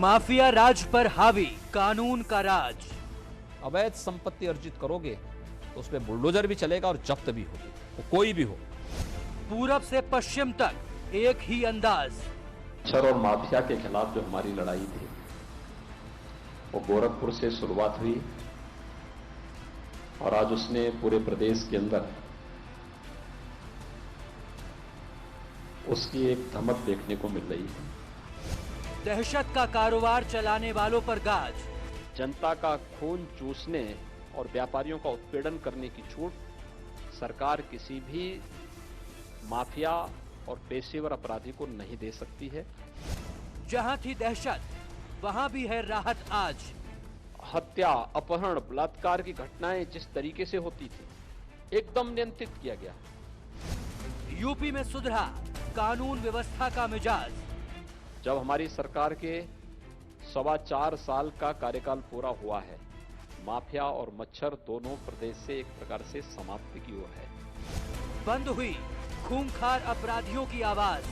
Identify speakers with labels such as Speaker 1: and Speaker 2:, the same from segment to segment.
Speaker 1: Mafia राज पर हावी कानून का राज।
Speaker 2: अवैध संपत्ति अर्जित करोगे तो उसमें बुलडोजर भी चलेगा और जब्त भी होगी, वो कोई भी हो।
Speaker 1: पूरब से पश्चिम तक एक ही अंदाज।
Speaker 3: मच्छर और माफिया के खिलाफ जो हमारी लड़ाई थी वो गोरखपुर से शुरुआत हुई और आज उसने पूरे प्रदेश के अंदर उसकी एक धमक देखने को मिल रही है।
Speaker 1: दहशत का कारोबार चलाने वालों पर गाज।
Speaker 2: जनता का खून चूसने और व्यापारियों का उत्पीड़न करने की छूट सरकार किसी भी माफिया और पेशेवर अपराधी को नहीं दे सकती है।
Speaker 1: जहां थी दहशत वहां भी है राहत आज।
Speaker 2: हत्या, अपहरण, बलात्कार की घटनाएं जिस तरीके से होती थी एकदम नियंत्रित किया गया।
Speaker 1: यूपी में सुधरा कानून व्यवस्था का मिजाज।
Speaker 2: जब हमारी सरकार के 4.25 साल का कार्यकाल पूरा हुआ है, माफिया और मच्छर दोनों प्रदेश से एक प्रकार से समाप्ति की ओर है।
Speaker 1: बंद हुई खूंखार अपराधियों की आवाज।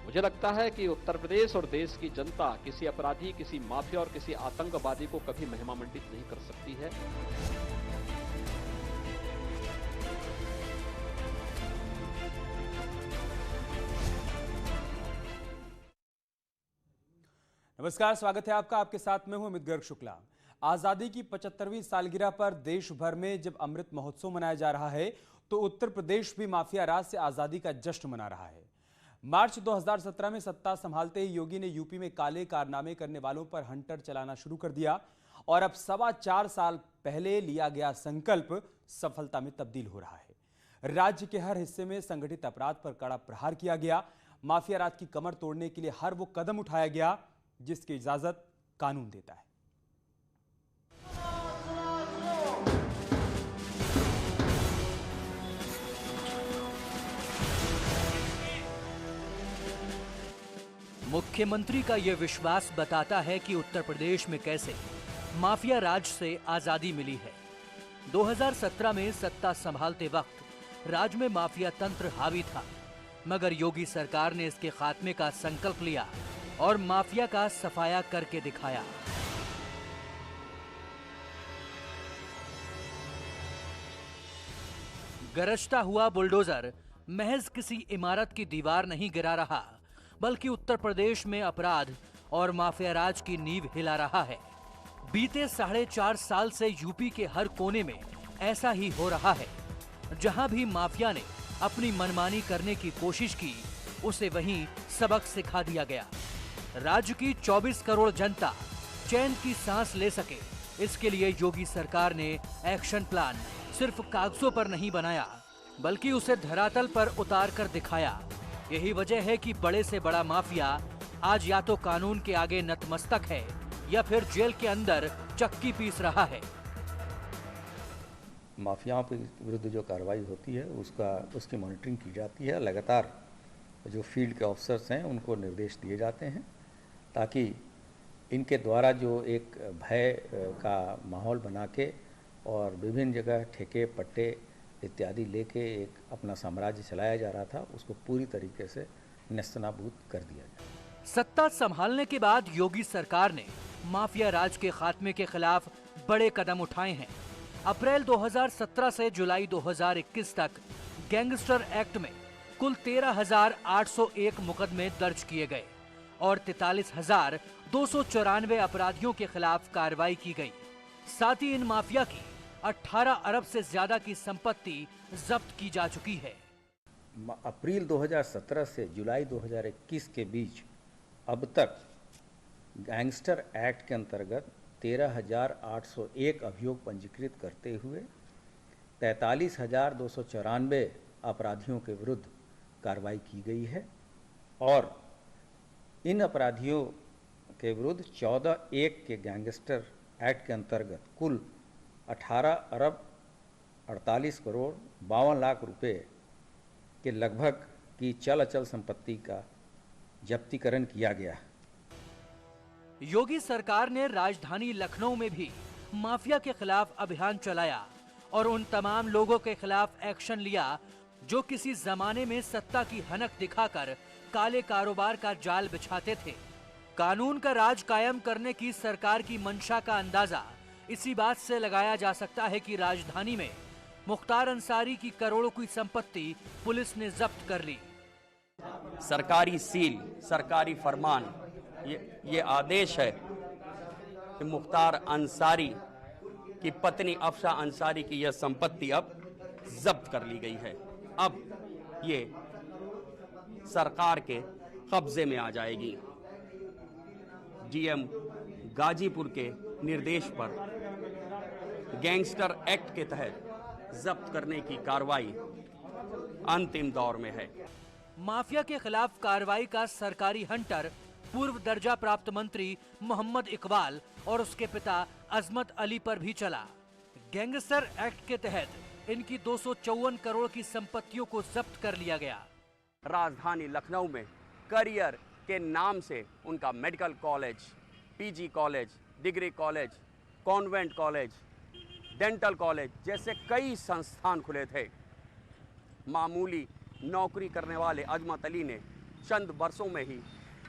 Speaker 2: मुझे लगता है कि उत्तर प्रदेश और देश की जनता किसी अपराधी, किसी माफिया और किसी आतंकवादी को कभी महिमामंडित नहीं कर सकती है।
Speaker 4: नमस्कार, स्वागत है आपका। आपके साथ मैं हूं अमित गर्ग शुक्ला। आजादी की 75वीं सालगिरह पर देश भर में जब अमृत महोत्सव मनाया जा रहा है तो उत्तर प्रदेश भी माफिया राज से आजादी का जश्न मना रहा है। मार्च 2017 में सत्ता संभालते ही योगी ने यूपी में काले कारनामे करने वालों पर हंटर चलाना शुरू कर दिया और अब 4.25 साल पहले लिया गया संकल्प सफलता में तब्दील हो रहा है। राज्य के हर हिस्से में संगठित अपराध पर कड़ा प्रहार किया गया। माफिया राज की कमर तोड़ने के लिए हर वो कदम उठाया गया जिसकी इजाजत कानून देता है।
Speaker 1: मुख्यमंत्री का यह विश्वास बताता है कि उत्तर प्रदेश में कैसे माफिया राज से आजादी मिली है। 2017 में सत्ता संभालते वक्त राज्य में माफिया तंत्र हावी था, मगर योगी सरकार ने इसके खात्मे का संकल्प लिया और माफिया का सफाया करके दिखाया। गरजता हुआ बुलडोजर महज किसी इमारत की दीवार नहीं गिरा रहा, बल्कि उत्तर प्रदेश में अपराध और माफिया राज की नींव हिला रहा है। बीते 4.5 साल से यूपी के हर कोने में ऐसा ही हो रहा है। जहां भी माफिया ने अपनी मनमानी करने की कोशिश की, उसे वहीं सबक सिखा दिया गया। राज्य की 24 करोड़ जनता चैन की सांस ले सके, इसके लिए योगी सरकार ने एक्शन प्लान सिर्फ कागजों पर नहीं बनाया, बल्कि उसे धरातल पर उतार कर दिखाया। यही वजह है कि बड़े से बड़ा माफिया आज या तो कानून के आगे नतमस्तक है या फिर जेल के अंदर चक्की पीस रहा है।
Speaker 5: माफियाओं के विरुद्ध जो कार्रवाई होती है उसकी मॉनिटरिंग की जाती है। लगातार जो फील्ड के ऑफिसर्स हैं उनको निर्देश दिए जाते हैं ताकि इनके द्वारा जो एक भय का माहौल बना के और विभिन्न जगह ठेके पट्टे इत्यादि लेके एक अपना साम्राज्य चलाया जा रहा था, उसको पूरी तरीके से नेस्तनाबूद कर दिया जाए।
Speaker 1: सत्ता संभालने के बाद योगी सरकार ने माफिया राज के खात्मे के खिलाफ बड़े कदम उठाए हैं। अप्रैल 2017 से जुलाई 2021 तक गैंगस्टर एक्ट में कुल 13,801 मुकदमे दर्ज किए गए और 43,294 अपराधियों के खिलाफ कार्रवाई की गई। साथ ही इन माफिया की 18 अरब से ज्यादा की संपत्ति जब्त की जा चुकी है।
Speaker 5: अप्रैल 2017 से जुलाई 2021 के बीच अब तक गैंगस्टर एक्ट के अंतर्गत 13,801 अभियोग पंजीकृत करते हुए 43,294 अपराधियों के विरुद्ध कार्रवाई की गई है और इन अपराधियों के विरुद्ध 14(1) के गैंगस्टर एक्ट के अंतर्गत कुल 18 अरब 48 करोड़ 52 लाख रुपए के लगभग की चल अचल संपत्ति का जब्तीकरण किया गया।
Speaker 1: योगी सरकार ने राजधानी लखनऊ में भी माफिया के खिलाफ अभियान चलाया और उन तमाम लोगों के खिलाफ एक्शन लिया जो किसी जमाने में सत्ता की हनक दिखाकर काले कारोबार का जाल बिछाते थे। कानून का राज कायम करने की सरकार की मंशा का अंदाजा इसी बात से लगाया जा सकता है कि राजधानी में मुख्तार अंसारी की करोड़ों की संपत्ति पुलिस ने जब्त कर ली।
Speaker 6: सरकारी सील, सरकारी फरमान, ये आदेश है कि मुख्तार अंसारी की पत्नी अफशा अंसारी की यह संपत्ति अब जब्त कर ली गई है। अब ये सरकार के कब्जे में आ जाएगी। डीएम गाजीपुर के निर्देश पर गैंगस्टर एक्ट के तहत जब्त करने की कार्रवाई अंतिम दौर में है।
Speaker 1: माफिया के खिलाफ कार्रवाई का सरकारी हंटर पूर्व दर्जा प्राप्त मंत्री मोहम्मद इकबाल और उसके पिता अजमत अली पर भी चला। गैंगस्टर एक्ट के तहत इनकी 254 करोड़ की संपत्तियों को जब्त कर लिया गया।
Speaker 6: राजधानी लखनऊ में करियर के नाम से उनका medical college, PG college, degree college, convent college, dental college जैसे कई संस्थान खुले थे। मामूली नौकरी करने वाले अजमत अली ने चंद वर्षों में ही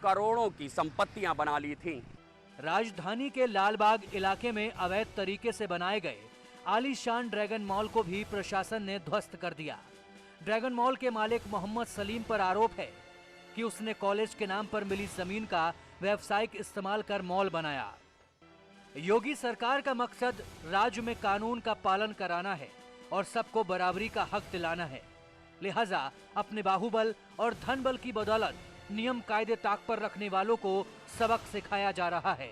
Speaker 6: करोड़ों की संपत्तियां बना ली थीं।
Speaker 1: राजधानी के लालबाग इलाके में अवैध तरीके से बनाए गए आलीशान ड्रैगन मॉल को भी प्रशासन ने ध्वस्त कर दिया। ड्रैगन मॉल के मालिक मोहम्मद सलीम पर आरोप है कि उसने कॉलेज के नाम पर मिली जमीन का व्यावसायिक इस्तेमाल कर मॉल बनाया। योगी सरकार का मकसद राज्य में कानून का पालन कराना है और सबको बराबरी का हक दिलाना है। लिहाजा अपने बाहुबल और धन बल की बदौलत नियम कायदे ताक पर रखने वालों को सबक सिखाया जा रहा है।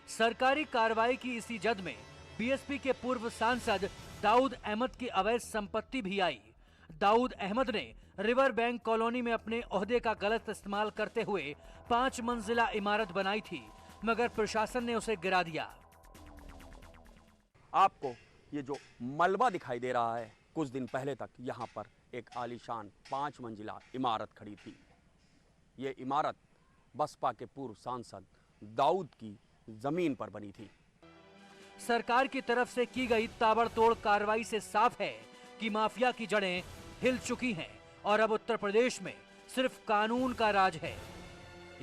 Speaker 1: सरकारी कार्रवाई की इसी जद में बीएसपी के पूर्व सांसद दाऊद अहमद की अवैध संपत्ति भी आई। दाऊद अहमद ने रिवर बैंक कॉलोनी में अपने ओहदे का गलत इस्तेमाल करते हुए 5 मंजिला इमारत बनाई थी, मगर प्रशासन ने उसे गिरा दिया।
Speaker 6: आपको ये जो मलबा दिखाई दे रहा है, कुछ दिन पहले तक यहाँ पर एक आलीशान 5 मंजिला इमारत खड़ी थी। ये इमारत बसपा के पूर्व सांसद दाऊद की जमीन पर बनी थी।
Speaker 1: सरकार की तरफ से की गई ताबड़तोड़ कार्रवाई से साफ है कि माफिया की जड़ें हिल चुकी हैं और अब उत्तर प्रदेश में सिर्फ कानून का राज है।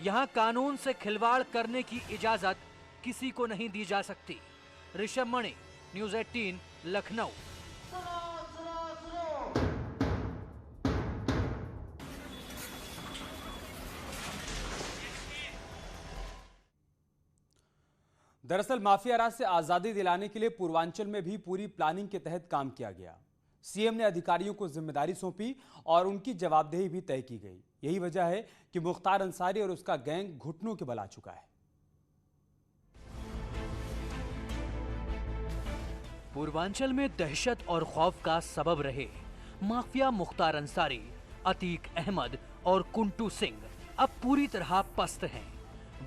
Speaker 1: यहाँ कानून से खिलवाड़ करने की इजाजत किसी को नहीं दी जा सकती। ऋषभ मणि, न्यूज़ 18, लखनऊ।
Speaker 4: दरअसल माफिया राज से आजादी दिलाने के लिए पूर्वांचल में भी पूरी प्लानिंग के तहत काम किया गया। सीएम ने अधिकारियों को जिम्मेदारी सौंपी और उनकी जवाबदेही भी तय की गई। यही वजह है कि मुख्तार अंसारी और उसका गैंग घुटनों के बल आ चुका है।
Speaker 1: पूर्वांचल में दहशत और खौफ का सबब रहे माफिया मुख्तार अंसारी, अतीक अहमद और कुंटू सिंह अब पूरी तरह पस्त हैं।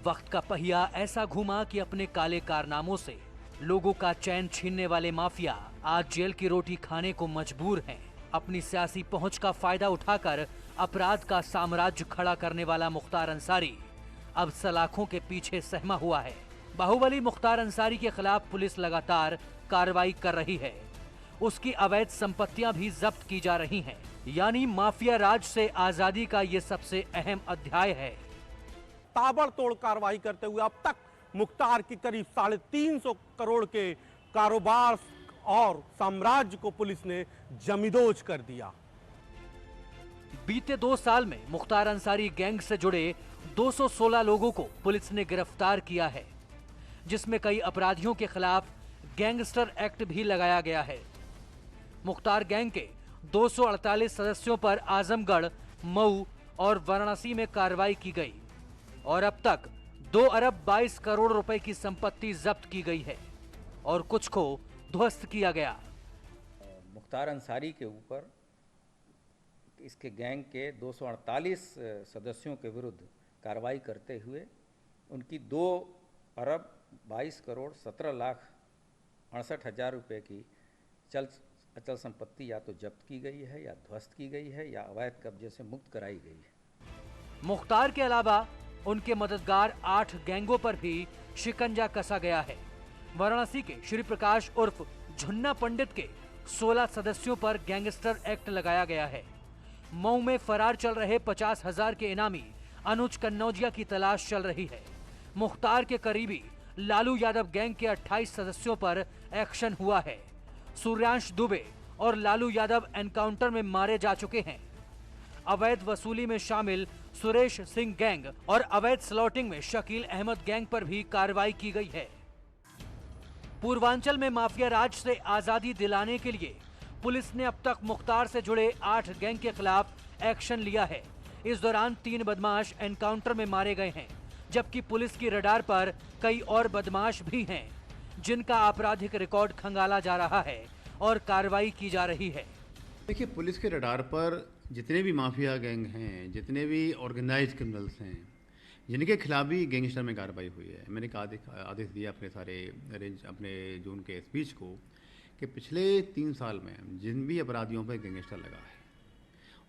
Speaker 1: वक्त का पहिया ऐसा घूमा कि अपने काले कारनामों से लोगों का चैन छीनने वाले माफिया आज जेल की रोटी खाने को मजबूर हैं। अपनी सियासी पहुंच का फायदा उठाकर अपराध का साम्राज्य खड़ा करने वाला मुख्तार अंसारी अब सलाखों के पीछे सहमा हुआ है। बाहुबली मुख्तार अंसारी के खिलाफ पुलिस लगातार कार्रवाई कर रही है। उसकी अवैध संपत्तियां भी जब्त की जा रही हैं। यानी माफिया राज से आजादी का ये सबसे अहम अध्याय है।
Speaker 7: ताबड़तोड़ कार्रवाई करते हुए अब तक मुख्तार की करीब 350 करोड़ के कारोबार और साम्राज्य को पुलिस ने जमींदोज कर दिया।
Speaker 1: बीते 2 साल में मुख्तार अंसारी गैंग से जुड़े 216 लोगों को पुलिस ने गिरफ्तार किया है, जिसमें कई अपराधियों के खिलाफ गैंगस्टर एक्ट भी लगाया गया है। मुख्तार गैंग के 248 सदस्यों पर आजमगढ़, मऊ और वाराणसी में कार्रवाई की गई और अब तक 2 अरब 22 करोड़ रुपए की संपत्ति जब्त की गई है और कुछ को ध्वस्त किया गया।
Speaker 5: मुख्तार अंसारी के ऊपर इसके गैंग के 248 सदस्यों के विरुद्ध कार्रवाई करते हुए उनकी 2 अरब 22 करोड़ 17 लाख 68 हज़ार रुपये की अचल संपत्ति या तो जब्त की गई है या ध्वस्त की गई है या अवैध कब्जे से मुक्त कराई गई है।
Speaker 1: मुख्तार के अलावा उनके मददगार 8 गैंगों पर भी शिकंजा कसा गया है। वाराणसी के श्री प्रकाश उर्फ झुन्ना पंडित के 16 सदस्यों पर गैंगस्टर एक्ट लगाया गया है। मऊ में फरार चल रहे 50,000 के इनामी अनुज कन्नौजिया की तलाश चल रही है। मुख्तार के करीबी लालू यादव गैंग के 28 सदस्यों पर एक्शन हुआ है। सूर्यांश दुबे और लालू यादव एनकाउंटर में मारे जा चुके हैं। अवैध वसूली में शामिल सुरेश सिंह गैंग और अवैध स्लॉटिंग में शकील अहमद गैंग पर भी कार्रवाई की गई है। पूर्वांचल में माफिया राज से आजादी दिलाने के लिए पुलिस ने अब तक मुख्तार से जुड़े 8 गैंग के खिलाफ एक्शन लिया है। इस दौरान 3 बदमाश एनकाउंटर में मारे गए हैं, जबकि पुलिस की रडार पर कई और बदमाश भी हैं, जिनका आपराधिक रिकॉर्ड खंगाला जा रहा है और कार्रवाई की जा रही है।
Speaker 8: देखिए, पुलिस के रडार पर जितने भी माफिया गैंग हैं, जितने भी ऑर्गेनाइज क्रिमिनल्स हैं, जिनके खिलाफ भी गैंगस्टर में कार्रवाई हुई है, मैंने आदेश दिया अपने सारे रेंज अपने जोन के एसपीज को कि पिछले 3 साल में जिन भी अपराधियों पर गैंगस्टर लगा है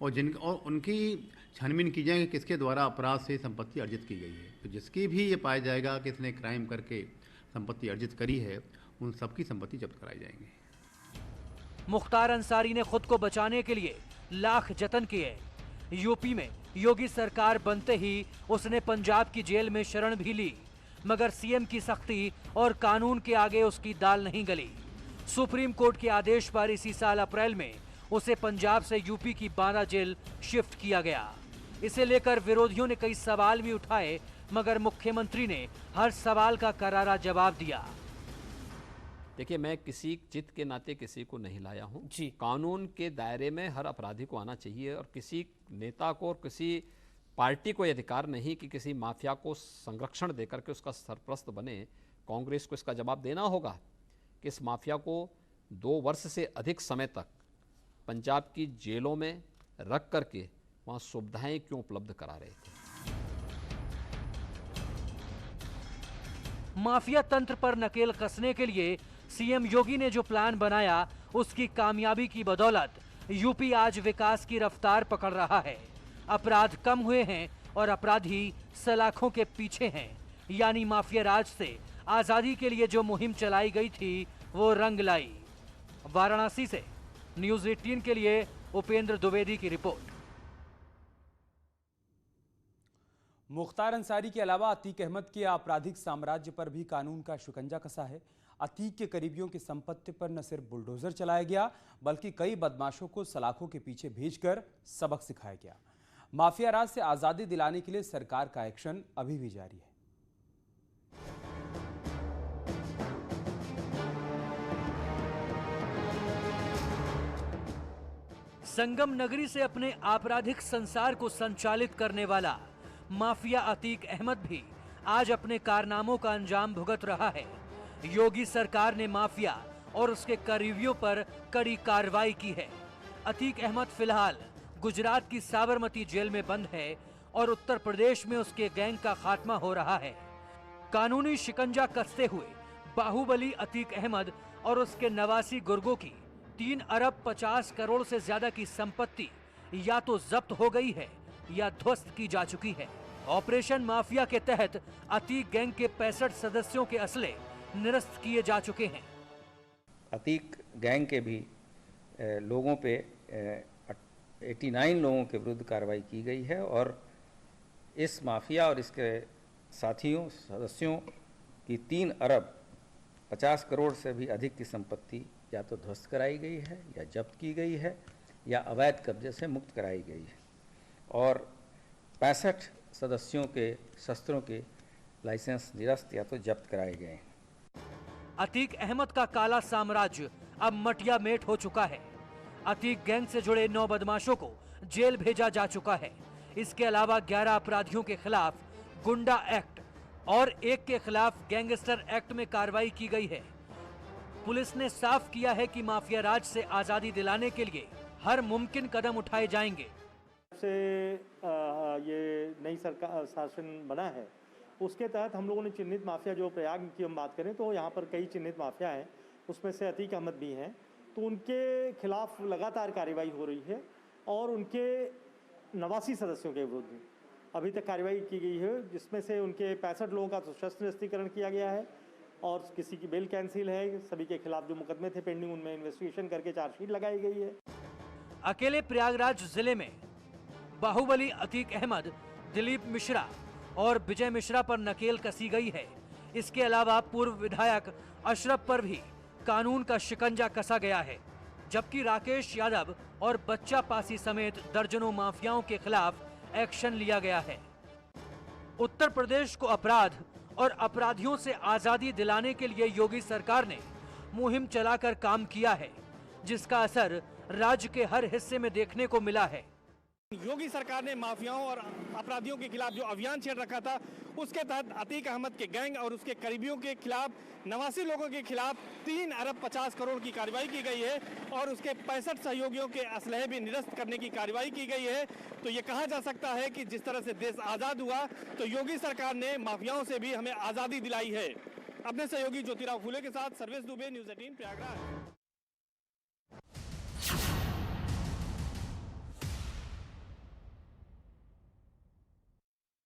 Speaker 8: और उनकी छानबीन की जाए कि किसके द्वारा अपराध से संपत्ति अर्जित की गई है। तो जिसकी भी ये पाया जाएगा कि इसने क्राइम करके संपत्ति अर्जित करी है, उन सबकी संपत्ति जब्त कराई जाएंगी।
Speaker 1: मुख्तार अंसारी ने खुद को बचाने के लिए लाख जतन किए। यूपी में योगी सरकार बनते ही उसने पंजाब की जेल में शरण भी ली, मगर सीएम की सख्ती और कानून के आगे उसकी दाल नहीं गली। सुप्रीम कोर्ट के आदेश पर इसी साल अप्रैल में उसे पंजाब से यूपी की बांदा जेल शिफ्ट किया गया। इसे लेकर विरोधियों ने कई सवाल भी उठाए, मगर मुख्यमंत्री ने हर सवाल का करारा जवाब दिया।
Speaker 2: देखिए, मैं किसी जित के नाते किसी को नहीं लाया हूं जी। कानून के दायरे में हर अपराधी को आना चाहिए और किसी नेता को और किसी पार्टी को यह अधिकार नहीं कि किसी माफिया को संरक्षण देकर के उसका सरपरस्त बने। कांग्रेस को इसका जवाब देना होगा कि इस माफिया को 2 वर्ष से अधिक समय तक पंजाब की जेलों में रख करके वहां सुविधाएं क्यों उपलब्ध करा रहे थे।
Speaker 1: माफिया तंत्र पर नकेल कसने के लिए सीएम योगी ने जो प्लान बनाया, उसकी कामयाबी की बदौलत यूपी आज विकास की रफ्तार पकड़ रहा है। अपराध कम हुए हैं और अपराधी सलाखों के पीछे हैं। यानी माफिया राज से आजादी के लिए जो मुहिम चलाई गई थी, वो रंग लाई। वाराणसी से न्यूज़ 18 के लिए उपेंद्र द्विवेदी की रिपोर्ट।
Speaker 4: मुख्तार अंसारी के अलावा अतीक अहमद के आपराधिक साम्राज्य पर भी कानून का शिकंजा कसा है। अतीक के करीबियों की संपत्ति पर न सिर्फ बुलडोजर चलाया गया, बल्कि कई बदमाशों को सलाखों के पीछे भेजकर सबक सिखाया गया। माफिया राज से आजादी दिलाने के लिए सरकार का एक्शन अभी भी जारी है।
Speaker 1: संगम नगरी से अपने आपराधिक संसार को संचालित करने वाला माफिया अतीक अहमद भी आज अपने कारनामों का अंजाम भुगत रहा है। योगी सरकार ने माफिया और उसके करीबियों पर कड़ी कार्रवाई की है। अतीक अहमद फिलहाल गुजरात की साबरमती जेल में बंद है और उत्तर प्रदेश में उसके गैंग का खात्मा हो रहा है। कानूनी शिकंजा कसते हुए बाहुबली अतीक अहमद और उसके 89 गुर्गों की 3 अरब 50 करोड़ से ज्यादा की संपत्ति या तो जब्त हो गई है या ध्वस्त की जा चुकी है। ऑपरेशन माफिया के तहत अतीक गैंग के 65 सदस्यों के असले निरस्त किए जा चुके हैं।
Speaker 5: अतीक गैंग के भी लोगों पे 89 लोगों के विरुद्ध कार्रवाई की गई है और इस माफिया और इसके साथियों सदस्यों की 3 अरब 50 करोड़ से भी अधिक की संपत्ति या तो ध्वस्त कराई गई है या जब्त की गई है या अवैध कब्जे से मुक्त कराई गई है और 65 सदस्यों के शस्त्रों के लाइसेंस निरस्त या तो जब्त कराए गए हैं।
Speaker 1: अतीक अहमद का काला साम्राज्य अब मटिया मेट हो चुका है। अतीक गैंग से जुड़े 9 बदमाशों को जेल भेजा जा चुका है। इसके अलावा 11 अपराधियों के खिलाफ गुंडा एक्ट और 1 के खिलाफ गैंगस्टर एक्ट में कार्रवाई की गई है। पुलिस ने साफ किया है कि माफिया राज से आजादी दिलाने के लिए हर मुमकिन कदम उठाए जाएंगे।
Speaker 9: से ये नई सरकार शासन बना है, उसके तहत हम लोगों ने चिन्हित माफिया, जो प्रयाग की हम बात करें तो यहाँ पर कई चिन्हित माफिया हैं, उसमें से अतीक अहमद भी हैं, तो उनके खिलाफ लगातार कार्रवाई हो रही है और उनके 89 सदस्यों के विरुद्ध अभी तक कार्रवाई की गई है, जिसमें से उनके 65 लोगों का तो शस्त्र निरस्तीकरण किया गया है और किसी की बेल कैंसिल है। सभी के खिलाफ जो मुकदमे थे पेंडिंग, उनमें इन्वेस्टिगेशन करके चार्जशीट लगाई गई है।
Speaker 1: अकेले प्रयागराज जिले में बाहुबली अतीक अहमद, दिलीप मिश्रा और विजय मिश्रा पर नकेल कसी गई है। इसके अलावा पूर्व विधायक अशरफ पर भी कानून का शिकंजा कसा गया है, जबकि राकेश यादव और बच्चा पासी समेत दर्जनों माफियाओं के खिलाफ एक्शन लिया गया है। उत्तर प्रदेश को अपराध और अपराधियों से आजादी दिलाने के लिए योगी सरकार ने मुहिम चलाकर काम किया है, जिसका असर राज्य के हर हिस्से में देखने को मिला है।
Speaker 10: योगी सरकार ने माफियाओं और अपराधियों के खिलाफ जो अभियान छेड़ रखा था, उसके तहत अतीक अहमद के गैंग और उसके करीबियों के खिलाफ 89 लोगों के खिलाफ 3 अरब 50 करोड़ की कार्रवाई की गई है और उसके 65 सहयोगियों के असलहे भी निरस्त करने की कार्रवाई की गई है। तो ये कहा जा सकता है कि जिस तरह से देश आज़ाद हुआ, तो योगी सरकार ने माफियाओं से भी हमें आज़ादी दिलाई है। अपने सहयोगी ज्योतिराव फूले के साथ सर्वेश दुबे, न्यूज़ 18 प्रयागराज।